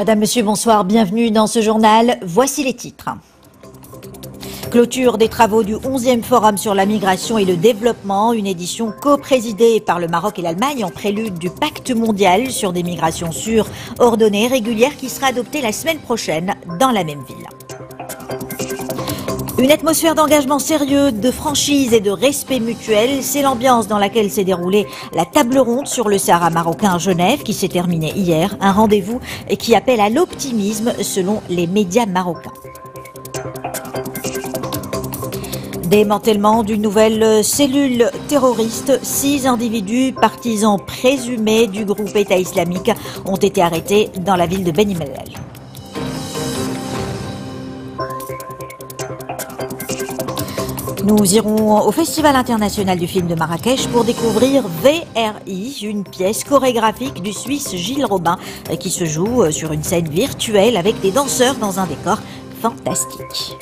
Madame, Monsieur, bonsoir, bienvenue dans ce journal. Voici les titres. Clôture des travaux du 11e Forum sur la migration et le développement, une édition co-présidée par le Maroc et l'Allemagne en prélude du pacte mondial sur des migrations sûres, ordonnées, régulières qui sera adoptée la semaine prochaine dans la même ville. Une atmosphère d'engagement sérieux, de franchise et de respect mutuel, c'est l'ambiance dans laquelle s'est déroulée la table ronde sur le Sahara marocain à Genève qui s'est terminée hier, un rendez-vous qui appelle à l'optimisme selon les médias marocains. Démantèlement d'une nouvelle cellule terroriste, 6 individus partisans présumés du groupe État islamique ont été arrêtés dans la ville de Beni Mellal. Nous irons au Festival international du film de Marrakech pour découvrir VRI, une pièce chorégraphique du Suisse Gilles Robin qui se joue sur une scène virtuelle avec des danseurs dans un décor fantastique.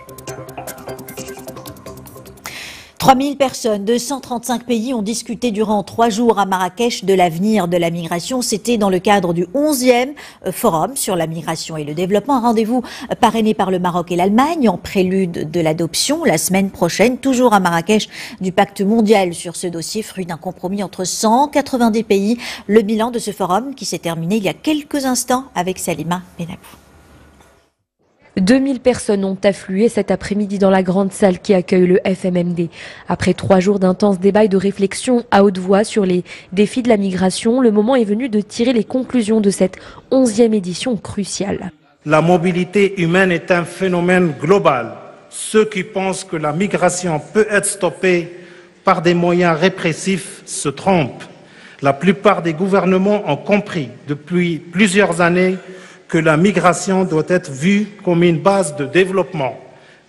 3000 personnes de 135 pays ont discuté durant 3 jours à Marrakech de l'avenir de la migration. C'était dans le cadre du 11e Forum sur la migration et le développement. Un rendez-vous parrainé par le Maroc et l'Allemagne en prélude de l'adoption la semaine prochaine, toujours à Marrakech, du pacte mondial sur ce dossier, fruit d'un compromis entre 190 pays. Le bilan de ce forum qui s'est terminé il y a quelques instants avec Salima Benabou. 2000 personnes ont afflué cet après-midi dans la grande salle qui accueille le FMMD. Après 3 jours d'intenses débats et de réflexion à haute voix sur les défis de la migration, le moment est venu de tirer les conclusions de cette 11e édition cruciale. La mobilité humaine est un phénomène global. Ceux qui pensent que la migration peut être stoppée par des moyens répressifs se trompent. La plupart des gouvernements ont compris depuis plusieurs années que la migration doit être vue comme une base de développement.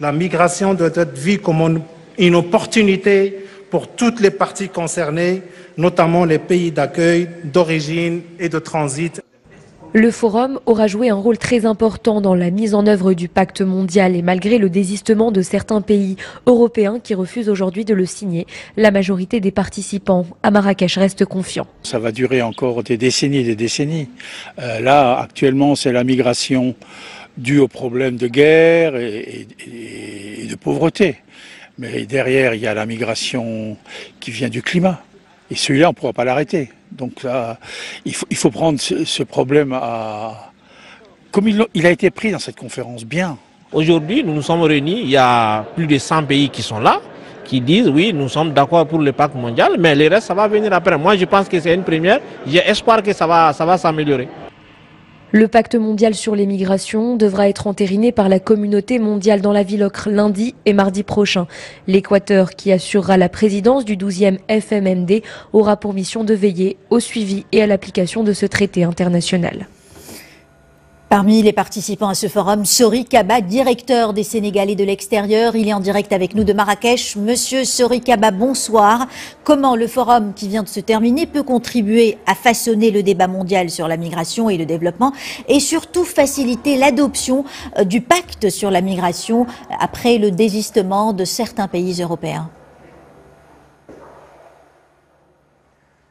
La migration doit être vue comme une opportunité pour toutes les parties concernées, notamment les pays d'accueil, d'origine et de transit. Le forum aura joué un rôle très important dans la mise en œuvre du pacte mondial et malgré le désistement de certains pays européens qui refusent aujourd'hui de le signer, la majorité des participants à Marrakech reste confiants. Ça va durer encore des décennies et des décennies. Là, actuellement, c'est la migration due aux problèmes de guerre et de pauvreté. Mais derrière, il y a la migration qui vient du climat. Et celui-là, on ne pourra pas l'arrêter. Donc là, il faut prendre ce problème comme il a été pris dans cette conférence, bien. Aujourd'hui, nous nous sommes réunis, il y a plus de 100 pays qui sont là, qui disent oui, nous sommes d'accord pour le pacte mondial, mais le reste, ça va venir après. Moi, je pense que c'est une première. J'ai espoir que ça va s'améliorer. Le pacte mondial sur les migrations devra être entériné par la communauté mondiale dans la ville ocre lundi et mardi prochain. L'Équateur, qui assurera la présidence du 12e FMMD, aura pour mission de veiller au suivi et à l'application de ce traité international. Parmi les participants à ce forum, Sori Kaba, directeur des Sénégalais de l'extérieur. Il est en direct avec nous de Marrakech. Monsieur Sori Kaba, bonsoir. Comment le forum qui vient de se terminer peut contribuer à façonner le débat mondial sur la migration et le développement et surtout faciliter l'adoption du pacte sur la migration après le désistement de certains pays européens?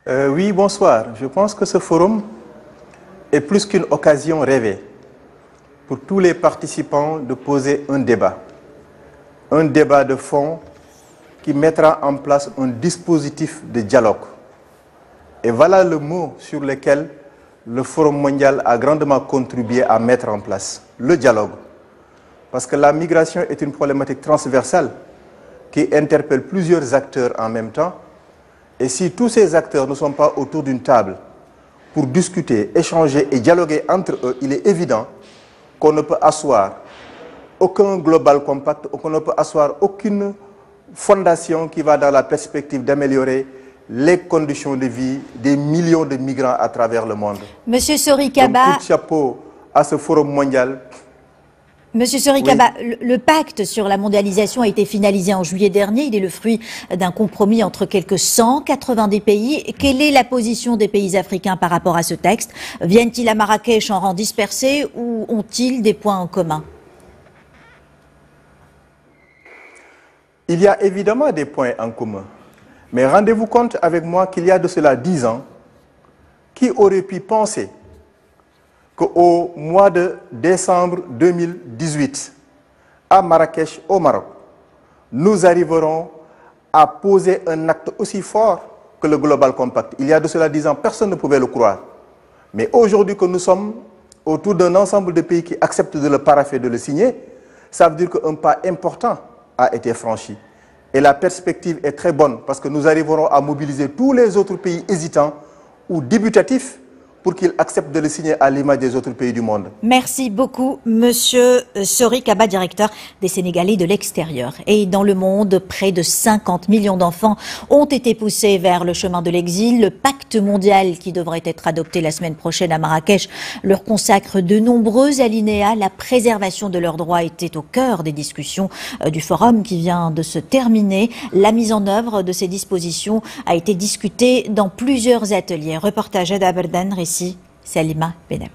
Oui, bonsoir. Je pense que ce forum est plus qu'une occasion rêvée pour tous les participants de poser un débat de fond qui mettra en place un dispositif de dialogue. Et voilà le mot sur lequel le Forum mondial a grandement contribué à mettre en place, le dialogue. Parce que la migration est une problématique transversale qui interpelle plusieurs acteurs en même temps. Et si tous ces acteurs ne sont pas autour d'une table pour discuter, échanger et dialoguer entre eux, il est évident qu'on ne peut asseoir aucun global compact, qu'on ne peut asseoir aucune fondation qui va dans la perspective d'améliorer les conditions de vie des millions de migrants à travers le monde. Monsieur Sori Kaba, donc, coup de chapeau à ce forum mondial. Monsieur Sori Kaba, oui. Le pacte sur la mondialisation a été finalisé en juillet dernier. Il est le fruit d'un compromis entre quelques 190 pays. Quelle est la position des pays africains par rapport à ce texte? Viennent-ils à Marrakech en rang dispersé ou ont-ils des points en commun? Il y a évidemment des points en commun. Mais rendez-vous compte avec moi qu'il y a de cela 10 ans, qui aurait pu penser qu'au mois de décembre 2018, à Marrakech, au Maroc, nous arriverons à poser un acte aussi fort que le Global Compact. Il y a de cela 10 ans, personne ne pouvait le croire. Mais aujourd'hui que nous sommes autour d'un ensemble de pays qui acceptent de le parapher, de le signer, ça veut dire qu'un pas important a été franchi. Et la perspective est très bonne parce que nous arriverons à mobiliser tous les autres pays hésitants ou débutatifs pour qu'ils acceptent de le signer à l'image des autres pays du monde. Merci beaucoup, Monsieur Sori Kaba, directeur des Sénégalais de l'extérieur. Et dans le monde, près de 50 millions d'enfants ont été poussés vers le chemin de l'exil. Le pacte mondial qui devrait être adopté la semaine prochaine à Marrakech leur consacre de nombreux alinéas. La préservation de leurs droits était au cœur des discussions du forum qui vient de se terminer. La mise en œuvre de ces dispositions a été discutée dans plusieurs ateliers. Reportage d'Aberdan, Salima Benab.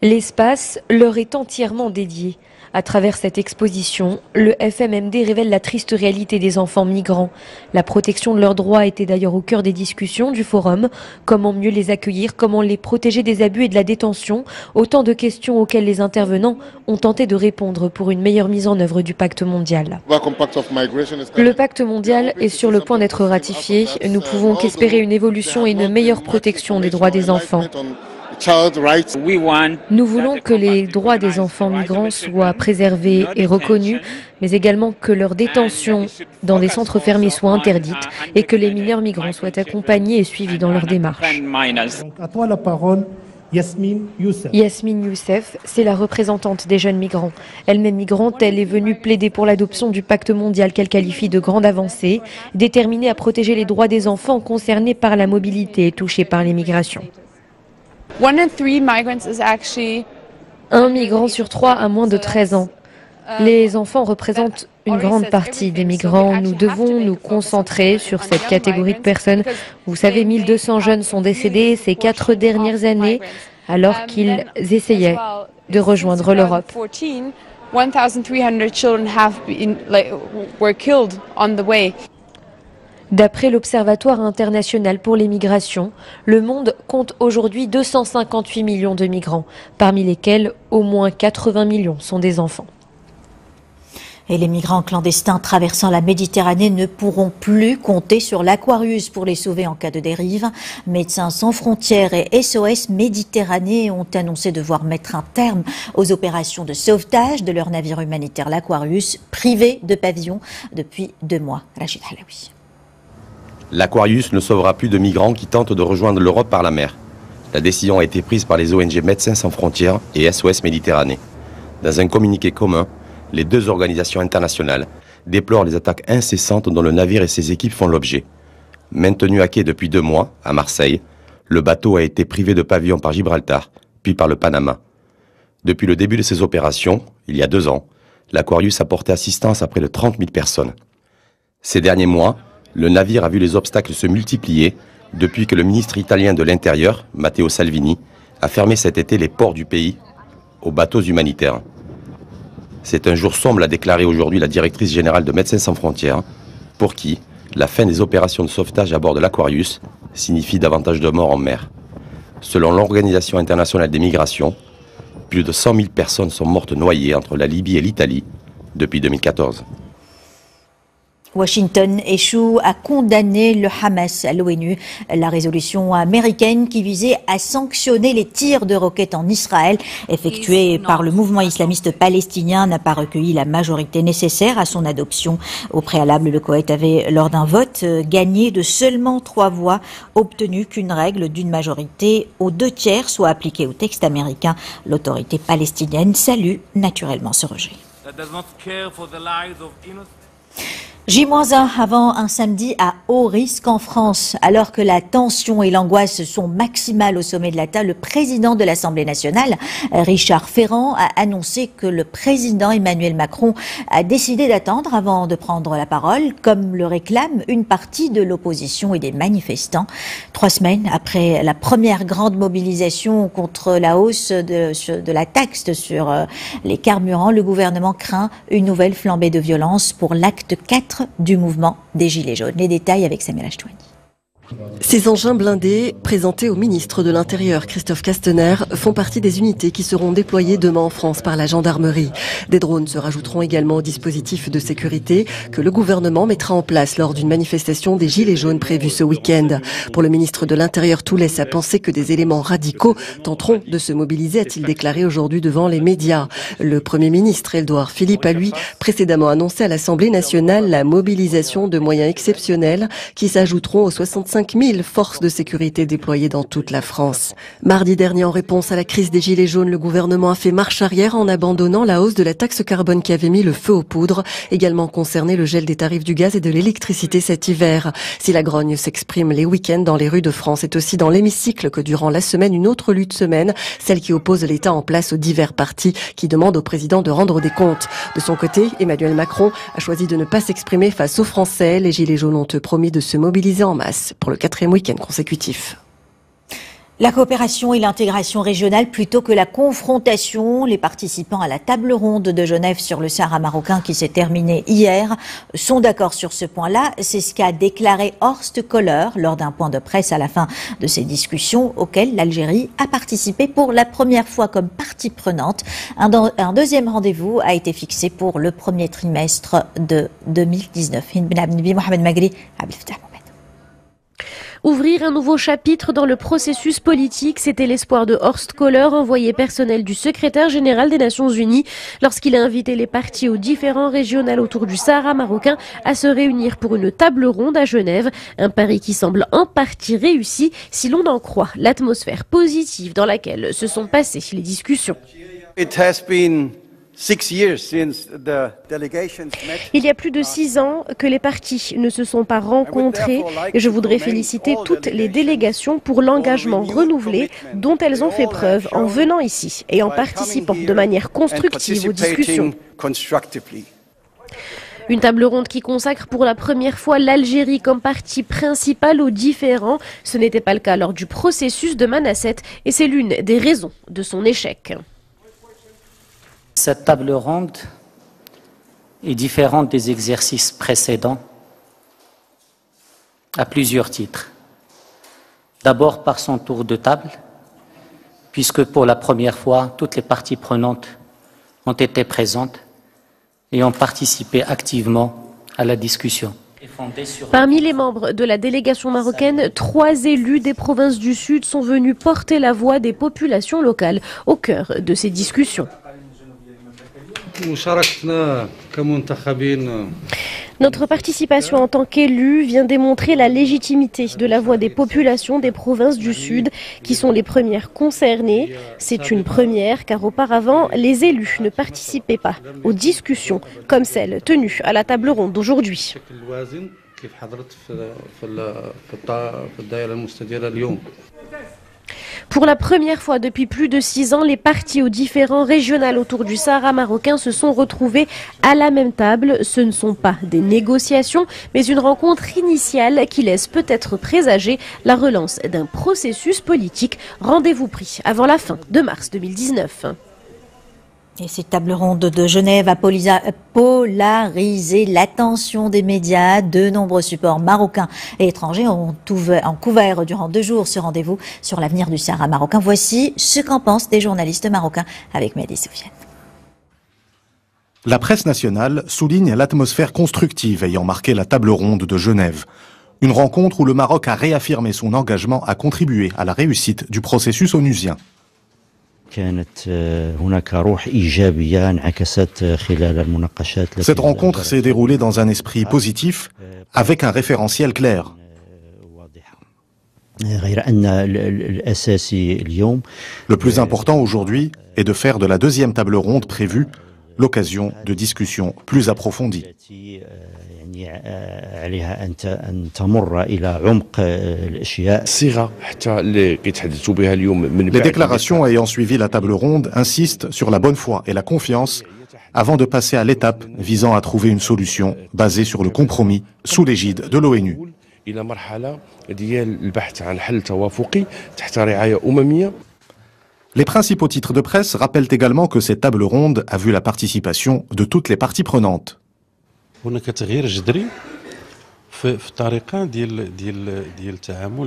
L'espace leur est entièrement dédié. À travers cette exposition, le FMMD révèle la triste réalité des enfants migrants. La protection de leurs droits était d'ailleurs au cœur des discussions du forum. Comment mieux les accueillir, comment les protéger des abus et de la détention, autant de questions auxquelles les intervenants ont tenté de répondre pour une meilleure mise en œuvre du pacte mondial. Le pacte mondial est sur le point d'être ratifié. Nous pouvons qu'espérer une évolution et une meilleure protection des droits des enfants. Nous voulons que les droits des enfants migrants soient préservés et reconnus, mais également que leur détention dans des centres fermés soit interdite et que les mineurs migrants soient accompagnés et suivis dans leur démarche. Donc, à toi la parole, Yasmine Youssef. Yasmine Youssef, c'est la représentante des jeunes migrants. Elle-même migrante, elle est venue plaider pour l'adoption du pacte mondial qu'elle qualifie de grande avancée, déterminée à protéger les droits des enfants concernés par la mobilité et touchés par l'immigration. Un migrant sur 3 a moins de 13 ans. Les enfants représentent une grande partie des migrants. Nous devons nous concentrer sur cette catégorie de personnes. Vous savez, 1200 jeunes sont décédés ces 4 dernières années alors qu'ils essayaient de rejoindre l'Europe. D'après l'Observatoire international pour les migrations, le monde compte aujourd'hui 258 millions de migrants, parmi lesquels au moins 80 millions sont des enfants. Et les migrants clandestins traversant la Méditerranée ne pourront plus compter sur l'Aquarius pour les sauver en cas de dérive. Médecins sans frontières et SOS Méditerranée ont annoncé devoir mettre un terme aux opérations de sauvetage de leur navire humanitaire, l'Aquarius, privé de pavillon depuis 2 mois. Rachid Halaoui. L'Aquarius ne sauvera plus de migrants qui tentent de rejoindre l'Europe par la mer. La décision a été prise par les ONG Médecins sans frontières et SOS Méditerranée. Dans un communiqué commun, les 2 organisations internationales déplorent les attaques incessantes dont le navire et ses équipes font l'objet. Maintenu à quai depuis 2 mois, à Marseille, le bateau a été privé de pavillon par Gibraltar, puis par le Panama. Depuis le début de ces opérations, il y a 2 ans, l'Aquarius a porté assistance à près de 30 000 personnes. Ces derniers mois, le navire a vu les obstacles se multiplier depuis que le ministre italien de l'Intérieur, Matteo Salvini, a fermé cet été les ports du pays aux bateaux humanitaires. C'est un jour sombre, a déclaré aujourd'hui la directrice générale de Médecins sans frontières, pour qui la fin des opérations de sauvetage à bord de l'Aquarius signifie davantage de morts en mer. Selon l'Organisation internationale des migrations, plus de 100 000 personnes sont mortes noyées entre la Libye et l'Italie depuis 2014. Washington échoue à condamner le Hamas à l'ONU. La résolution américaine qui visait à sanctionner les tirs de roquettes en Israël effectués par le mouvement islamiste palestinien n'a pas recueilli la majorité nécessaire à son adoption. Au préalable, le Koweït avait, lors d'un vote, gagné de seulement 3 voix, obtenu qu'une règle d'une majorité aux 2/3 soit appliquée au texte américain. L'autorité palestinienne salue naturellement ce rejet. J-1 avant un samedi à haut risque en France. Alors que la tension et l'angoisse sont maximales au sommet de l'État, le président de l'Assemblée nationale, Richard Ferrand, a annoncé que le président Emmanuel Macron a décidé d'attendre avant de prendre la parole, comme le réclame une partie de l'opposition et des manifestants. 3 semaines après la première grande mobilisation contre la hausse de la taxe sur les carburants, le gouvernement craint une nouvelle flambée de violence pour l'acte 4 du mouvement des Gilets jaunes. Les détails avec Samira Chouani. Ces engins blindés, présentés au ministre de l'Intérieur Christophe Castaner, font partie des unités qui seront déployées demain en France par la gendarmerie. Des drones se rajouteront également au dispositif de sécurité que le gouvernement mettra en place lors d'une manifestation des Gilets jaunes prévue ce week-end. Pour le ministre de l'Intérieur, tout laisse à penser que des éléments radicaux tenteront de se mobiliser, a-t-il déclaré aujourd'hui devant les médias. Le Premier ministre Édouard Philippe a lui précédemment annoncé à l'Assemblée nationale la mobilisation de moyens exceptionnels qui s'ajouteront aux 65 000 forces de sécurité déployées dans toute la France. Mardi dernier, en réponse à la crise des Gilets jaunes, le gouvernement a fait marche arrière en abandonnant la hausse de la taxe carbone qui avait mis le feu aux poudres, également concerné le gel des tarifs du gaz et de l'électricité cet hiver. Si la grogne s'exprime les week-ends dans les rues de France, c'est aussi dans l'hémicycle que durant la semaine, une autre lutte semaine, celle qui oppose l'État en place aux divers partis qui demandent au président de rendre des comptes. De son côté, Emmanuel Macron a choisi de ne pas s'exprimer face aux Français. Les Gilets jaunes ont promis de se mobiliser en masse pour le 4e week-end consécutif. La coopération et l'intégration régionale plutôt que la confrontation. Les participants à la table ronde de Genève sur le Sahara marocain qui s'est terminée hier sont d'accord sur ce point-là. C'est ce qu'a déclaré Horst Köhler lors d'un point de presse à la fin de ces discussions auxquelles l'Algérie a participé pour la première fois comme partie prenante. Un deuxième rendez-vous a été fixé pour le premier trimestre de 2019. Mohamed Magri, Abdel Fattah. Ouvrir un nouveau chapitre dans le processus politique, c'était l'espoir de Horst Köhler, envoyé personnel du secrétaire général des Nations Unies, lorsqu'il a invité les partis aux différents régionales autour du Sahara marocain à se réunir pour une table ronde à Genève. Un pari qui semble en partie réussi, si l'on en croit l'atmosphère positive dans laquelle se sont passées les discussions. Il y a plus de 6 ans que les partis ne se sont pas rencontrés et je voudrais féliciter toutes les délégations pour l'engagement renouvelé dont elles ont fait preuve en venant ici et en participant de manière constructive aux discussions. Une table ronde qui consacre pour la première fois l'Algérie comme partie principale aux différends. Ce n'était pas le cas lors du processus de Manasset et c'est l'une des raisons de son échec. Cette table ronde est différente des exercices précédents à plusieurs titres. D'abord par son tour de table, puisque pour la première fois, toutes les parties prenantes ont été présentes et ont participé activement à la discussion. Parmi les membres de la délégation marocaine, 3 élus des provinces du Sud sont venus porter la voix des populations locales au cœur de ces discussions. Notre participation en tant qu'élus vient démontrer la légitimité de la voix des populations des provinces du Sud qui sont les premières concernées. C'est une première car auparavant, les élus ne participaient pas aux discussions comme celle tenue à la table ronde d'aujourd'hui. Pour la première fois depuis plus de 6 ans, les partis aux différents régionales autour du Sahara marocain se sont retrouvés à la même table. Ce ne sont pas des négociations, mais une rencontre initiale qui laisse peut-être présager la relance d'un processus politique. Rendez-vous pris avant la fin de mars 2019. Et cette table ronde de Genève a polarisé l'attention des médias. De nombreux supports marocains et étrangers ont couvert durant 2 jours ce rendez-vous sur l'avenir du Sahara marocain. Voici ce qu'en pensent des journalistes marocains avec Mehdi Soufiane. La presse nationale souligne l'atmosphère constructive ayant marqué la table ronde de Genève. Une rencontre où le Maroc a réaffirmé son engagement à contribuer à la réussite du processus onusien. Cette rencontre s'est déroulée dans un esprit positif, avec un référentiel clair. Le plus important aujourd'hui est de faire de la deuxième table ronde prévue l'occasion de discussions plus approfondies. Les déclarations ayant suivi la table ronde insistent sur la bonne foi et la confiance avant de passer à l'étape visant à trouver une solution basée sur le compromis sous l'égide de l'ONU. Les principaux titres de presse rappellent également que cette table ronde a vu la participation de toutes les parties prenantes.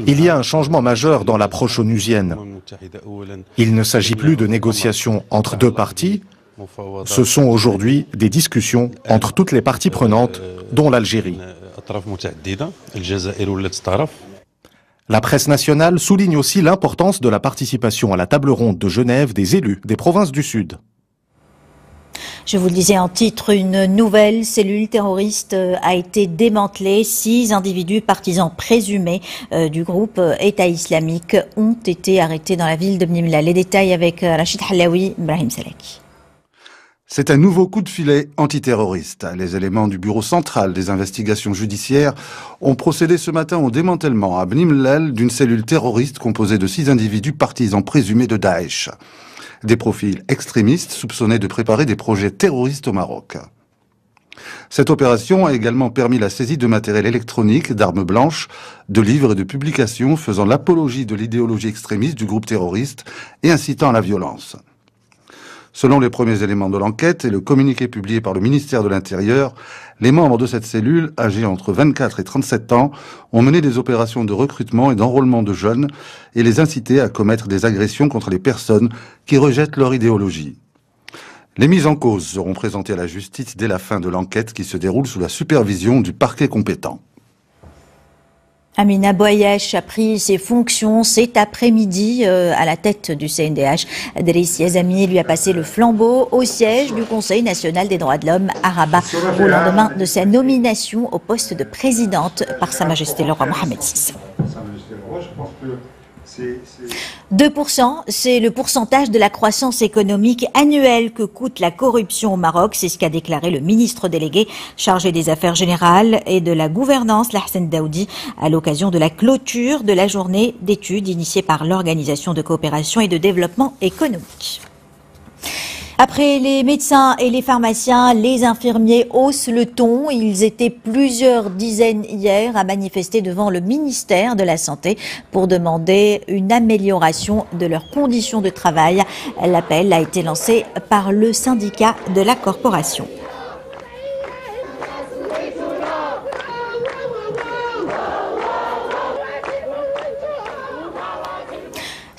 Il y a un changement majeur dans l'approche onusienne. Il ne s'agit plus de négociations entre deux parties. Ce sont aujourd'hui des discussions entre toutes les parties prenantes, dont l'Algérie. La presse nationale souligne aussi l'importance de la participation à la table ronde de Genève des élus des provinces du Sud. Je vous le disais en titre, une nouvelle cellule terroriste a été démantelée. 6 individus partisans présumés du groupe État islamique ont été arrêtés dans la ville de Bnimla. Les détails avec Rachid Halawi, Ibrahim Salek. C'est un nouveau coup de filet antiterroriste. Les éléments du bureau central des investigations judiciaires ont procédé ce matin au démantèlement à Bni Mellal d'une cellule terroriste composée de 6 individus partisans présumés de Daesh. Des profils extrémistes soupçonnés de préparer des projets terroristes au Maroc. Cette opération a également permis la saisie de matériel électronique, d'armes blanches, de livres et de publications faisant l'apologie de l'idéologie extrémiste du groupe terroriste et incitant à la violence. Selon les premiers éléments de l'enquête et le communiqué publié par le ministère de l'Intérieur, les membres de cette cellule, âgés entre 24 et 37 ans, ont mené des opérations de recrutement et d'enrôlement de jeunes et les incité à commettre des agressions contre les personnes qui rejettent leur idéologie. Les mises en cause seront présentées à la justice dès la fin de l'enquête qui se déroule sous la supervision du parquet compétent. Amina Bouayesh a pris ses fonctions cet après-midi à la tête du CNDH. Driss Yazami lui a passé le flambeau au siège du Conseil national des droits de l'homme à Rabat au lendemain de sa nomination au poste de présidente par Sa Majesté le roi Mohamed VI. 2%, c'est le pourcentage de la croissance économique annuelle que coûte la corruption au Maroc. C'est ce qu'a déclaré le ministre délégué chargé des Affaires générales et de la gouvernance, Lahsen Daoudi, à l'occasion de la clôture de la journée d'études initiée par l'Organisation de coopération et de développement économique. Après les médecins et les pharmaciens, les infirmiers haussent le ton. Ils étaient plusieurs dizaines hier à manifester devant le ministère de la Santé pour demander une amélioration de leurs conditions de travail. L'appel a été lancé par le syndicat de la corporation.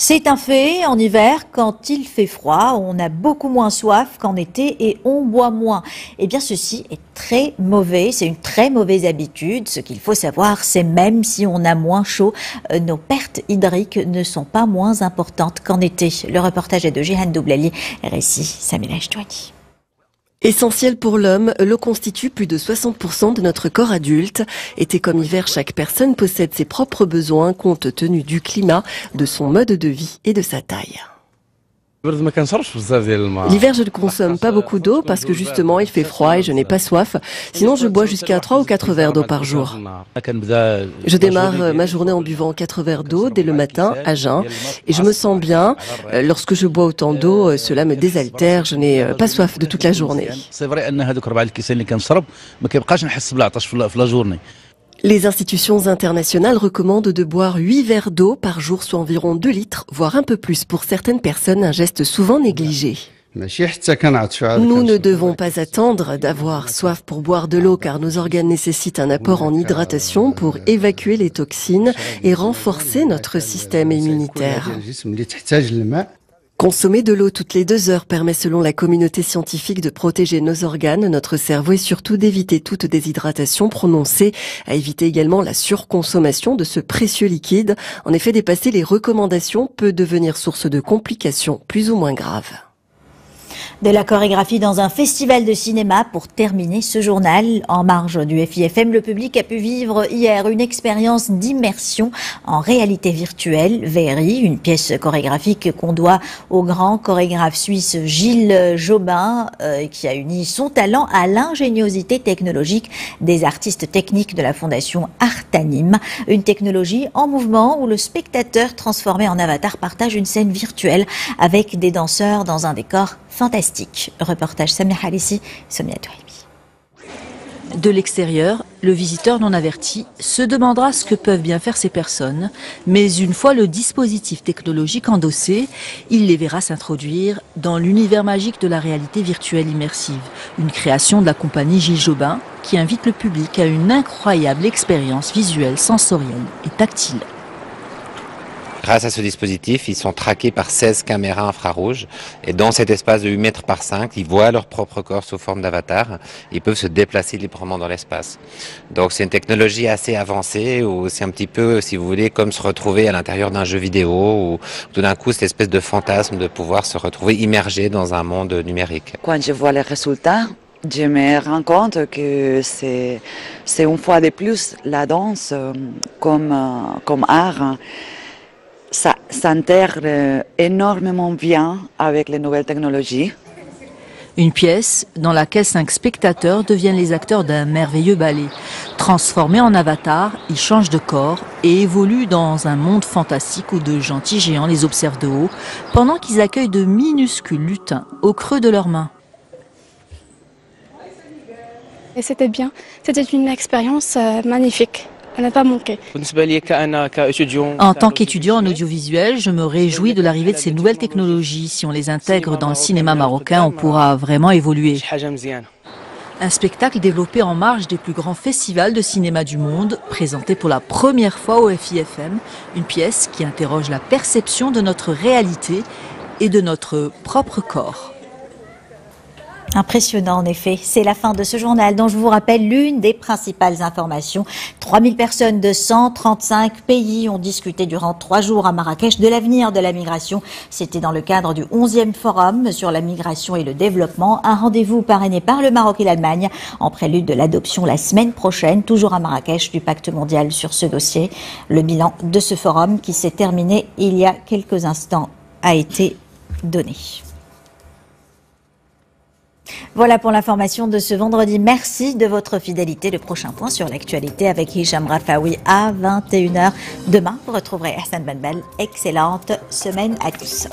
C'est un fait, en hiver, quand il fait froid, on a beaucoup moins soif qu'en été et on boit moins. Eh bien, ceci est très mauvais, c'est une très mauvaise habitude. Ce qu'il faut savoir, c'est même si on a moins chaud, nos pertes hydriques ne sont pas moins importantes qu'en été. Le reportage est de Jihan Doublali, récit Samila Chtouani. Essentiel pour l'homme, l'eau constitue plus de 60% de notre corps adulte. Été comme hiver, chaque personne possède ses propres besoins compte tenu du climat, de son mode de vie et de sa taille. L'hiver, je ne consomme pas beaucoup d'eau parce que justement, il fait froid et je n'ai pas soif. Sinon, je bois jusqu'à 3 ou 4 verres d'eau par jour. Je démarre ma journée en buvant 4 verres d'eau dès le matin, à jeun. Et je me sens bien. Lorsque je bois autant d'eau, cela me désaltère. Je n'ai pas soif de toute la journée. Les institutions internationales recommandent de boire 8 verres d'eau par jour, soit environ 2 litres, voire un peu plus pour certaines personnes, un geste souvent négligé. Nous ne devons pas attendre d'avoir soif pour boire de l'eau car nos organes nécessitent un apport en hydratation pour évacuer les toxines et renforcer notre système immunitaire. Consommer de l'eau toutes les 2 heures permet selon la communauté scientifique de protéger nos organes, notre cerveau et surtout d'éviter toute déshydratation prononcée, à éviter également la surconsommation de ce précieux liquide. En effet, dépasser les recommandations peut devenir source de complications plus ou moins graves. De la chorégraphie dans un festival de cinéma pour terminer ce journal. En marge du FIFM, le public a pu vivre hier une expérience d'immersion en réalité virtuelle, VRI, une pièce chorégraphique qu'on doit au grand chorégraphe suisse Gilles Jobin, qui a uni son talent à l'ingéniosité technologique des artistes techniques de la fondation Artanim. Une technologie en mouvement où le spectateur transformé en avatar partage une scène virtuelle avec des danseurs dans un décor fantastique. Reportage Samia Halissi, Sonia Touhaibi. De l'extérieur, le visiteur non averti se demandera ce que peuvent bien faire ces personnes, mais une fois le dispositif technologique endossé, il les verra s'introduire dans l'univers magique de la réalité virtuelle immersive, une création de la compagnie Gilles Jobin qui invite le public à une incroyable expérience visuelle, sensorielle et tactile. Grâce à ce dispositif, ils sont traqués par 16 caméras infrarouges et dans cet espace de 8 mètres par 5, ils voient leur propre corps sous forme d'avatar. Ils peuvent se déplacer librement dans l'espace. Donc c'est une technologie assez avancée où c'est un petit peu, si vous voulez, comme se retrouver à l'intérieur d'un jeu vidéo où tout d'un coup cette espèce de fantasme de pouvoir se retrouver immergé dans un monde numérique. Quand je vois les résultats, je me rends compte que c'est une fois de plus la danse comme art. Ça s'intègre énormément bien avec les nouvelles technologies. Une pièce dans laquelle 5 spectateurs deviennent les acteurs d'un merveilleux ballet. Transformés en avatars, ils changent de corps et évoluent dans un monde fantastique où de gentils géants les observent de haut pendant qu'ils accueillent de minuscules lutins au creux de leurs mains. Et c'était bien, c'était une expérience magnifique. On n'a pas manqué. En tant qu'étudiant en audiovisuel, je me réjouis de l'arrivée de ces nouvelles technologies. Si on les intègre dans le cinéma marocain, on pourra vraiment évoluer. Un spectacle développé en marge des plus grands festivals de cinéma du monde, présenté pour la première fois au FIFM, une pièce qui interroge la perception de notre réalité et de notre propre corps. Impressionnant en effet. C'est la fin de ce journal dont je vous rappelle l'une des principales informations. 3000 personnes de 135 pays ont discuté durant 3 jours à Marrakech de l'avenir de la migration. C'était dans le cadre du 11e forum sur la migration et le développement. Un rendez-vous parrainé par le Maroc et l'Allemagne en prélude de l'adoption la semaine prochaine, toujours à Marrakech, du pacte mondial sur ce dossier. Le bilan de ce forum qui s'est terminé il y a quelques instants a été donné. Voilà pour l'information de ce vendredi. Merci de votre fidélité. Le prochain point sur l'actualité avec Hicham Rafaoui à 21h. Demain, vous retrouverez Hassan Benbel. Excellente semaine à tous.